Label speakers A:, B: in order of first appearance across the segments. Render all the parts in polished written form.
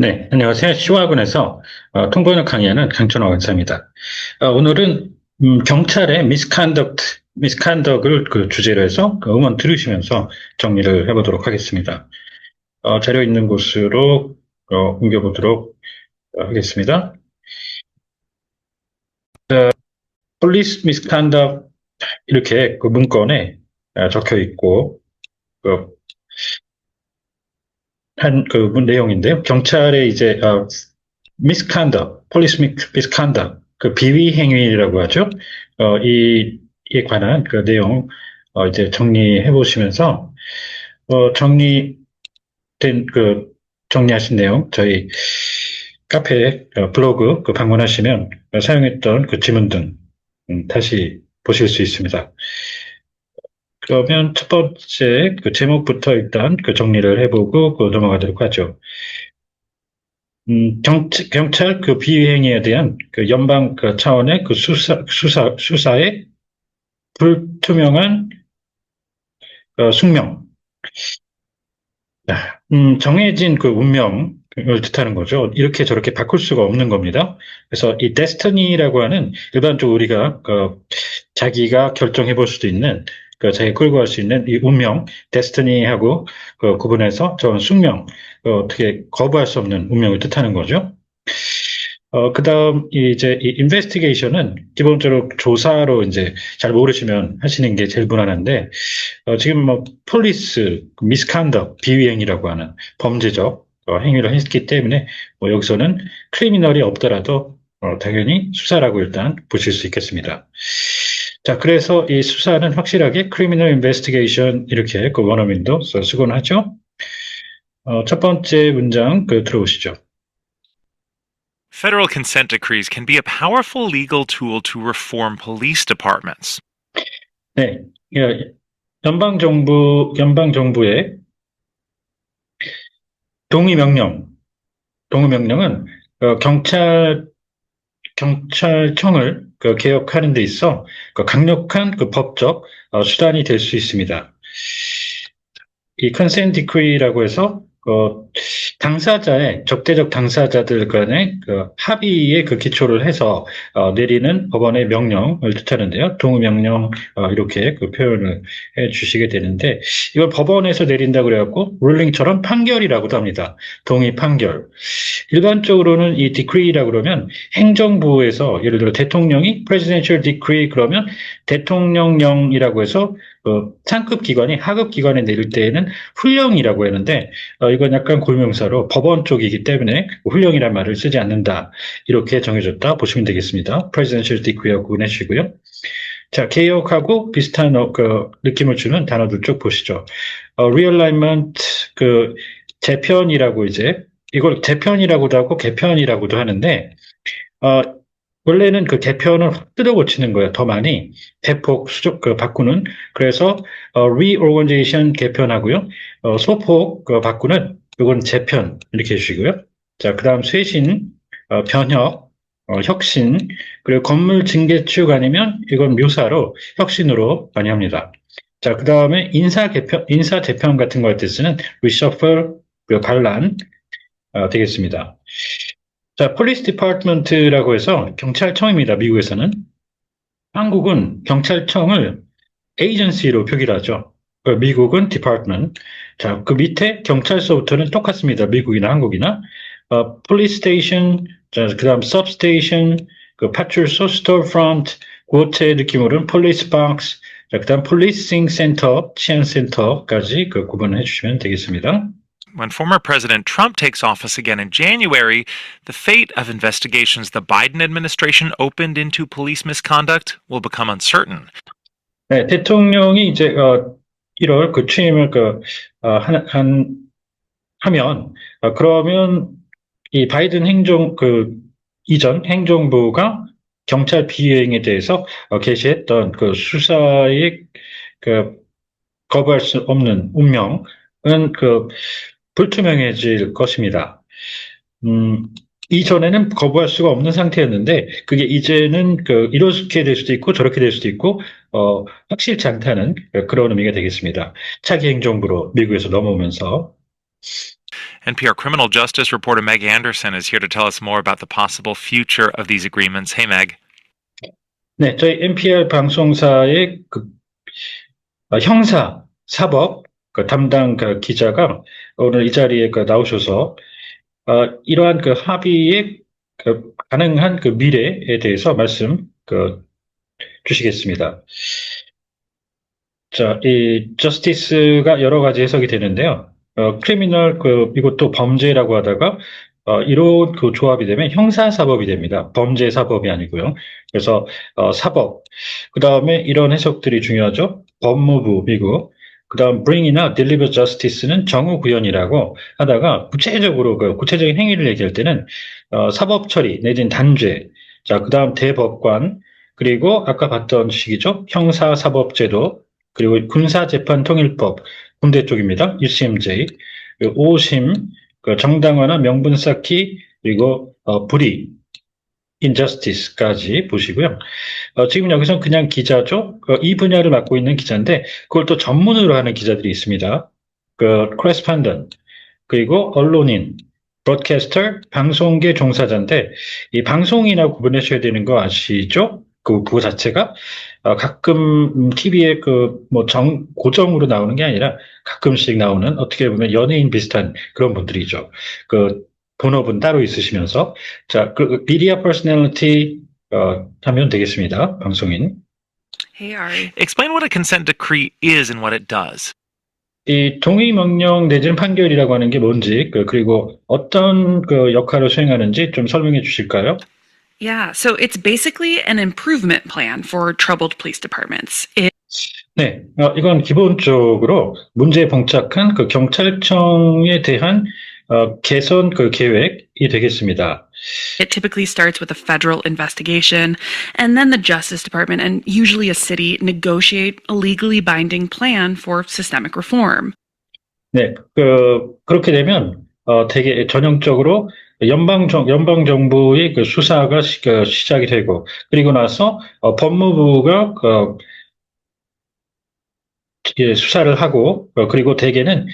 A: 네, 안녕하세요. 시와군에서 통번역 강의하는 강천호 강사입니다. 오늘은 경찰의 미스컨덕을 그 주제로 해서 그 음원 들으시면서 정리를 해보도록 하겠습니다. 자료 있는 곳으로 옮겨보도록 하겠습니다. Police misconduct 이렇게 그 문건에 적혀 있고 그, 그 내용인데요. 경찰의 이제 misconduct, police misconduct, 그 비위 행위라고 하죠. 이에 관한 그 내용 이제 정리해 보시면서 정리된 정리하신 내용 저희 카페 블로그 그 방문하시면 사용했던 그 지문 등 다시 보실 수 있습니다. 그러면 첫 번째 그 제목부터 일단 그 정리를 해보고 그 넘어가도록 하죠. 경찰 그 비행에 대한 그 연방 그 차원의 그 수사의 불투명한 숙명. 정해진 그 운명을 뜻하는 거죠. 이렇게 저렇게 바꿀 수가 없는 겁니다. 그래서 이 데스티니라고 하는 일반적으로 우리가 자기가 결정해 볼 수도 있는 자기가 끌고 갈 수 있는 이 운명, 데스티니하고 구분해서 저런 숙명, 어떻게 거부할 수 없는 운명을 뜻하는 거죠. 그 다음, 이제, 이 인베스티게이션은 기본적으로 조사로 이제 잘 모르시면 하시는 게 제일 무난한데, 지금 뭐, 폴리스, 미스컨덕, 비위행위라고 하는 범죄적 행위를 했기 때문에, 뭐, 여기서는 크리미널이 없더라도, 당연히 수사라고 일단 보실 수 있겠습니다. 자, 그래서 이 수사는 확실하게 크리미널 인베스티게이션 이렇게 그 원어민도 쓰곤 하죠. 첫 번째 문장 들어보시죠.
B: Federal consent decrees can be a powerful legal tool to reform police departments.
A: 네, 연방정부의 동의명령은 경찰청을 개혁하는 데 있어 강력한 법적 수단이 될 수 있습니다. 이 컨센트 디크리라고 해서 적대적 당사자들 간의 합의에 기초를 해서 내리는 법원의 명령을 뜻하는데요. 동의명령 이렇게 표현을 해주시게 되는데 이걸 법원에서 내린다고 그래갖고 룰링처럼 판결이라고도 합니다. 동의 판결. 일반적으로는 이 decree라고 그러면 행정부에서 예를 들어 대통령이 presidential decree 그러면 대통령령이라고 해서 상급 기관이 하급 기관에 내릴 때에는 훈령이라고 하는데 이건 약간 골명사로 법원 쪽이기 때문에 훈령이라는 말을 쓰지 않는다. 이렇게 정해졌다 보시면 되겠습니다. presidential decree하고 구분해주시고요. 자, 개혁하고 비슷한 느낌을 주는 단어들 쭉 보시죠. realignment, 재편이라고 이제 이걸 재편이라고도 하고 개편이라고도 하는데 원래는 개편을 확 뜯어 고치는 거예요. 더 많이 대폭 바꾸는. 그래서 reorganization 개편하고요. 소폭 바꾸는 이건 재편 이렇게 해주시고요. 자, 그다음 쇄신, 변혁, 혁신, 그리고 건물 증개축 아니면 이건 묘사로 혁신으로 많이 합니다. 자, 그다음에 인사 재편 같은 거 할 때 쓰는 reshuffle, 반란 되겠습니다. 자, 폴리스 디파트먼트라고 해서 경찰청입니다. 미국에서는. 한국은 경찰청을 에이전시로 표기를 하죠. 미국은 디파트먼트. 자, 그 밑에 경찰서부터는 똑같습니다. 미국이나 한국이나. 폴리스 스테이션, 자, 그다음 substation, 파출소, 스토어프런트, 고체 느낌으로는 폴리스 박스, 자, 그다음 폴리싱 센터, 치안 센터까지 구분을 해주시면 되겠습니다.
B: When former President Trump takes office again in January, the fate of investigations the Biden administration opened into police misconduct will become uncertain.
A: 네, 대통령이 이제 1월 취임을 하면 그러면 이 바이든 이전 행정부가 경찰 비행에 대해서 개시했던 수사의 거부할 수 없는 운명은 불투명해질 것입니다. 이전에는 거부할 수가 없는 상태였는데, 그게 이제는 이렇게 될 수도 있고, 저렇게 될 수도 있고, 확실치 않다는 그런 의미가 되겠습니다. 차기 행정부로 미국에서 넘어오면서.
B: NPR criminal justice reporter Meg Anderson is here to tell us more about the possible future of these agreements. Hey, Meg.
A: 네, 저희 NPR 방송사의 형사, 사법 담당 기자가 오늘 이 자리에 나오셔서 이러한 합의의 가능한 미래에 대해서 말씀 주시겠습니다. 자, 이 저스티스가 여러 가지 해석이 되는데요. 크리미널 이것도 범죄라고 하다가 이런 조합이 되면 형사사법이 됩니다. 범죄사법이 아니고요. 그래서 사법, 그 다음에 이런 해석들이 중요하죠. 법무부, 미국, 그 다음 bring이나 deliver justice는 정우구현이라고 하다가 구체적으로 구체적인 행위를 얘기할 때는 사법 처리 내지는 단죄, 자, 그 다음 대법관, 그리고 아까 봤던 식이죠. 형사사법제도, 그리고 군사재판통일법, 군대 쪽입니다. UCMJ, 5심, 정당화나 명분 쌓기, 그리고 불의, injustice까지 보시고요. 지금 여기서 그냥 기자죠. 이 분야를 맡고 있는 기자인데 그걸 또 전문으로 하는 기자들이 있습니다. correspondent, 그리고 언론인, broadcaster, 방송계 종사자인데 이 방송이나 구분하셔야 되는 거 아시죠? 그거 자체가 가끔 TV에 고정으로 나오는 게 아니라 가끔씩 나오는 어떻게 보면 연예인 비슷한 그런 분들이죠. 본업은 따로 있으시면서 자, media personality 하면 되겠습니다. 방송인.
C: Hey, Ari.
B: Explain what a consent decree is and what it does.
A: 이 동의 명령 내지는 판결이라고 하는 게 뭔지 그리고 어떤 역할을 수행하는지 좀 설명해 주실까요?
C: Yeah, so it's basically an improvement plan for troubled police departments.
A: 네, 이건 기본적으로 문제에 봉착한 경찰청에 대한 개선 계획이 되겠습니다.
C: It typically starts with a federal investigation, and then the Justice Department and usually a city negotiate a legally binding plan for systemic reform.
A: 네, 그렇게 되면 되게 전형적으로 연방정부의 수사가 시작이 되고, 그리고 나서 법무부가 수사를 하고, 그리고 대개는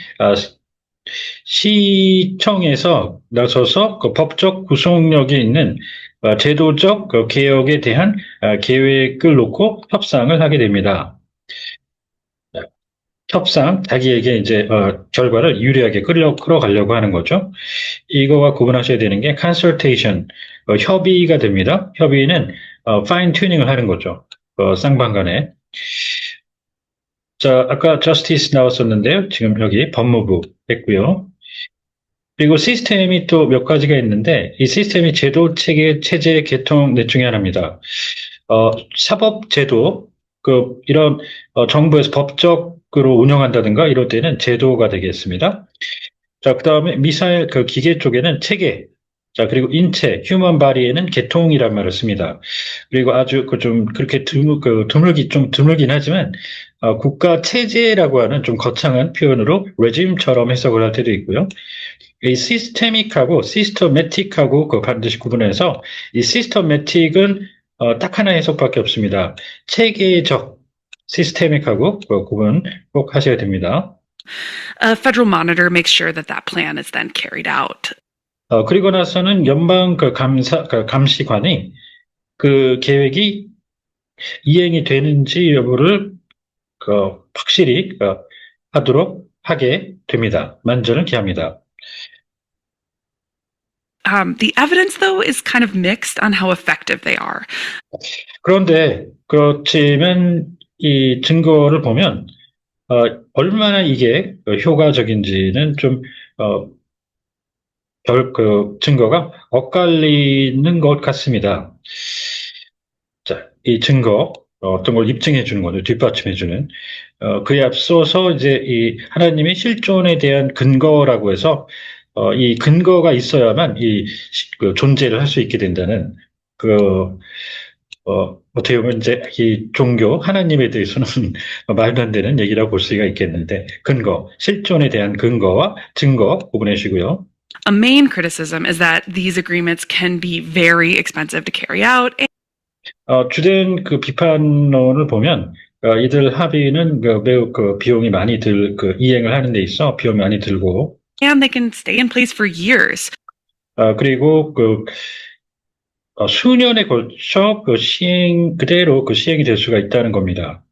A: 시청에서 나서서 법적 구속력이 있는 제도적 개혁에 대한 계획을 놓고 협상을 하게 됩니다. 협상, 자기에게 이제 결과를 유리하게 끌어가려고 하는 거죠. 이거와 구분하셔야 되는 게 consultation, 협의가 됩니다. 협의는 fine tuning을 하는 거죠. 쌍방간에. 자, 아까 justice 나왔었는데요. 지금 여기 법무부 했고요. 그리고 시스템이 또 몇 가지가 있는데 이 시스템이 제도, 체제, 계통 넷 중에 하나입니다. 사법 제도, 이런 정부에서 법적으로 운영한다든가 이럴 때는 제도가 되겠습니다. 자, 그 다음에 미사일 기계 쪽에는 체계, 자, 그리고 인체, 휴먼 바디에는 계통이란 말을 씁니다. 그리고 아주 좀 그렇게 드물긴 하지만 국가 체제라고 하는 좀 거창한 표현으로 레짐처럼 해석을 할 때도 있고요. 이 시스테믹하고 시스터매틱하고 반드시 구분해서 이 시스터매틱은 딱 하나의 해석밖에 없습니다. 체계적, 시스테믹하고 구분 꼭 하셔야 됩니다.
C: A federal monitor makes sure that that plan is then carried out.
A: 그리고 나서는 연방 감시관이 그 계획이 이행이 되는지 여부를 확실히 하게 됩니다. 만전을 기합니다.
C: The evidence, though, is kind of mixed on how effective they are.
A: 그런데 그렇지만 이 증거를 보면 얼마나 이게 효과적인지는 좀 증거가 엇갈리는 것 같습니다. 자, 이 증거 어떤 걸 입증해 주는 거죠. 뒷받침해 주는. 그에 앞서서 이제 이 하나님의 실존에 대한 근거라고 해서 이 근거가 있어야만 존재를 할 수 있게 된다는 어떻게 보면 이제 이 종교 하나님에 대해서는 말도 안 되는 얘기라고 볼 수가 있겠는데 근거, 실존에 대한 근거와 증거 구분하시고요.
C: A main criticism is that these agreements can be very expensive to carry out.
A: 주된 비판론을 보면 이들 합의는 매우 비용이 많이 이행을 하는 데 있어 비용이 많이 들고
C: and they can stay in place for years.
A: 그리고 수년에 걸쳐 그대로 시행이 될 수가 있다는 겁니다.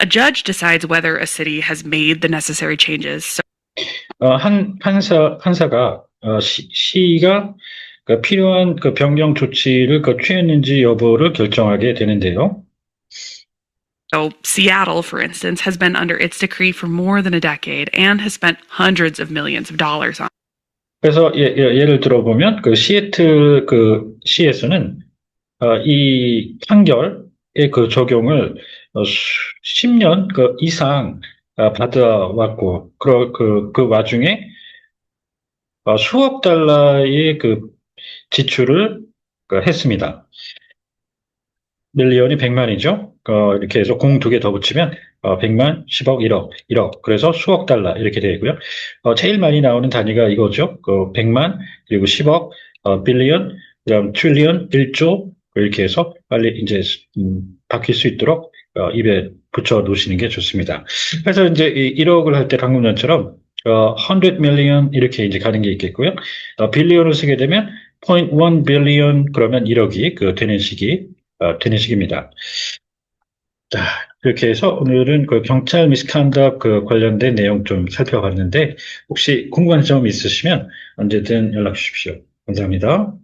C: A judge decides whether a city has made the necessary changes.
A: 판사가 시가 필요한 변경 조치를 취했는지 여부를 결정하게 되는데요.
C: So Seattle, for instance, has been under its decree for more than a decade and has spent hundreds of millions of dollars on it.
A: 그래서 예를 들어보면 시애틀 시에서는 이 판결의 적용을 10년 이상 받아왔고 그 와중에 수억 달러의 지출을 했습니다. 밀리언이 100만이죠. 이렇게 해서 공 2개 더 붙이면 100만, 10억, 1억. 그래서 수억 달러 이렇게 되고요. 제일 많이 나오는 단위가 이거죠. 100만, 그리고 10억, 빌리언, 그다음 트릴리언, 1조 이렇게 해서 빨리 이제 바뀔 수 있도록 입에 붙여 놓으시는 게 좋습니다. 그래서 이제 1억을 할 때 방금 전처럼 100 million 이렇게 이제 가는 게 있겠고요. 빌리언을 쓰게 되면 0.1 billion 그러면 1억이 되는 식입니다. 자, 이렇게 해서 오늘은 경찰 미스컨덕 관련된 내용 좀 살펴봤는데 혹시 궁금한 점 있으시면 언제든 연락 주십시오. 감사합니다.